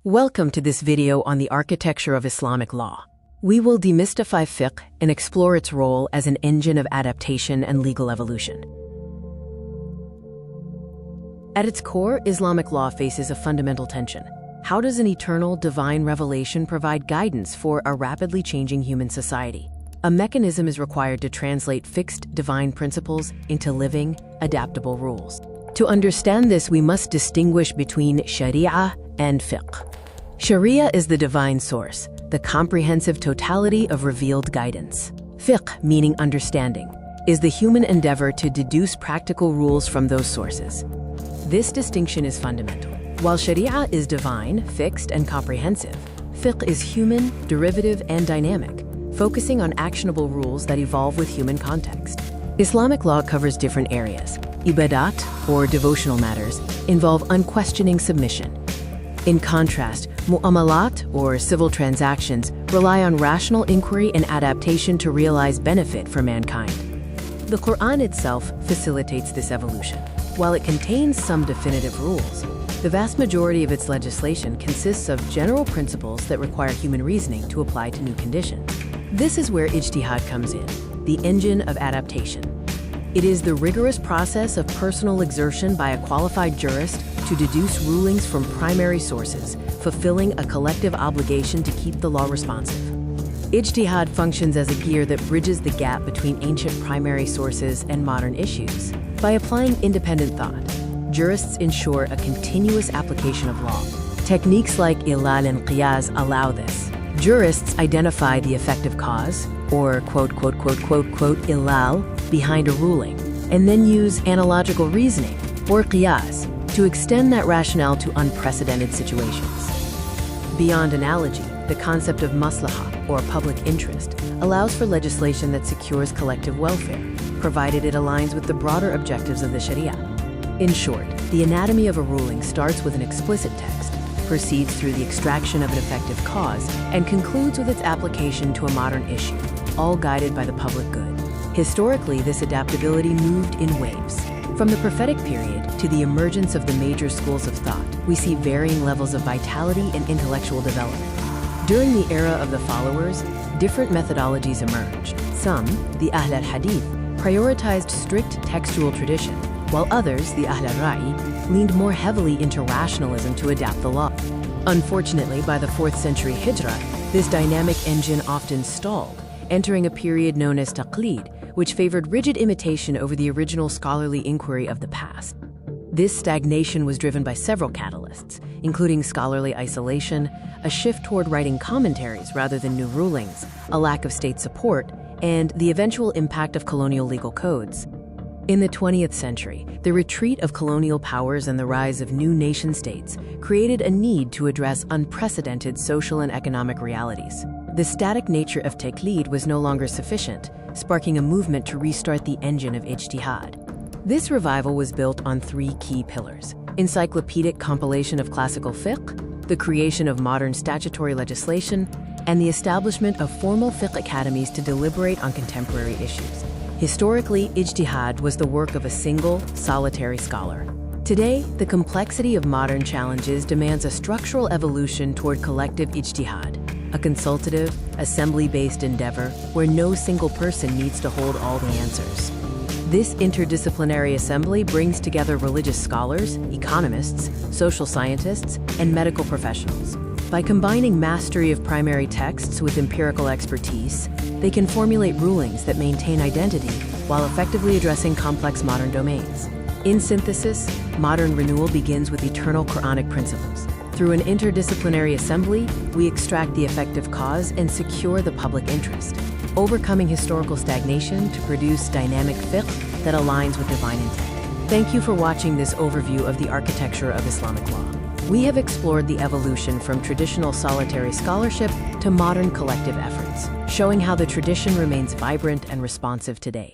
Welcome to this video on the architecture of Islamic law. We will demystify fiqh and explore its role as an engine of adaptation and legal evolution. At its core, Islamic law faces a fundamental tension. How does an eternal, divine revelation provide guidance for a rapidly changing human society? A mechanism is required to translate fixed divine principles into living, adaptable rules. To understand this, we must distinguish between sharia and fiqh. Sharia is the divine source, the comprehensive totality of revealed guidance. Fiqh, meaning understanding, is the human endeavor to deduce practical rules from those sources. This distinction is fundamental. While sharia is divine, fixed, and comprehensive, fiqh is human, derivative, and dynamic, focusing on actionable rules that evolve with human context. Islamic law covers different areas. Ibadat, or devotional matters, involve unquestioning submission. In contrast, mu'amalat, or civil transactions, rely on rational inquiry and adaptation to realize benefit for mankind. The Quran itself facilitates this evolution. While it contains some definitive rules, the vast majority of its legislation consists of general principles that require human reasoning to apply to new conditions. This is where ijtihad comes in, the engine of adaptation. It is the rigorous process of personal exertion by a qualified jurist to deduce rulings from primary sources, fulfilling a collective obligation to keep the law responsive. Ijtihad functions as a gear that bridges the gap between ancient primary sources and modern issues. By applying independent thought, jurists ensure a continuous application of law. Techniques like ilal and qiyas allow this. Jurists identify the effective cause, or ilal, behind a ruling, and then use analogical reasoning, or qiyas, to extend that rationale to unprecedented situations. Beyond analogy, the concept of maslahah, or public interest, allows for legislation that secures collective welfare, provided it aligns with the broader objectives of the sharia. In short, the anatomy of a ruling starts with an explicit text, proceeds through the extraction of an effective cause, and concludes with its application to a modern issue, all guided by the public good. Historically, this adaptability moved in waves. From the prophetic period to the emergence of the major schools of thought, we see varying levels of vitality and intellectual development. During the era of the followers, different methodologies emerged. Some, the Ahl al-Hadith, prioritized strict textual tradition, while others, the Ahl al-Ra'i, leaned more heavily into rationalism to adapt the law. Unfortunately, by the 4th century Hijrah, this dynamic engine often stalled, entering a period known as taqlid, which favored rigid imitation over the original scholarly inquiry of the past. This stagnation was driven by several catalysts, including scholarly isolation, a shift toward writing commentaries rather than new rulings, a lack of state support, and the eventual impact of colonial legal codes. In the 20th century, the retreat of colonial powers and the rise of new nation-states created a need to address unprecedented social and economic realities. The static nature of taqlid was no longer sufficient, sparking a movement to restart the engine of ijtihad. This revival was built on three key pillars: encyclopedic compilation of classical fiqh, the creation of modern statutory legislation, and the establishment of formal fiqh academies to deliberate on contemporary issues. Historically, ijtihad was the work of a single, solitary scholar. Today, the complexity of modern challenges demands a structural evolution toward collective ijtihad, a consultative, assembly-based endeavor where no single person needs to hold all the answers. This interdisciplinary assembly brings together religious scholars, economists, social scientists, and medical professionals. By combining mastery of primary texts with empirical expertise, they can formulate rulings that maintain identity while effectively addressing complex modern domains. In synthesis, modern renewal begins with eternal Quranic principles. Through an interdisciplinary assembly, we extract the effective cause and secure the public interest, overcoming historical stagnation to produce dynamic fiqh that aligns with divine intent. Thank you for watching this overview of the architecture of Islamic law. We have explored the evolution from traditional solitary scholarship to modern collective efforts, showing how the tradition remains vibrant and responsive today.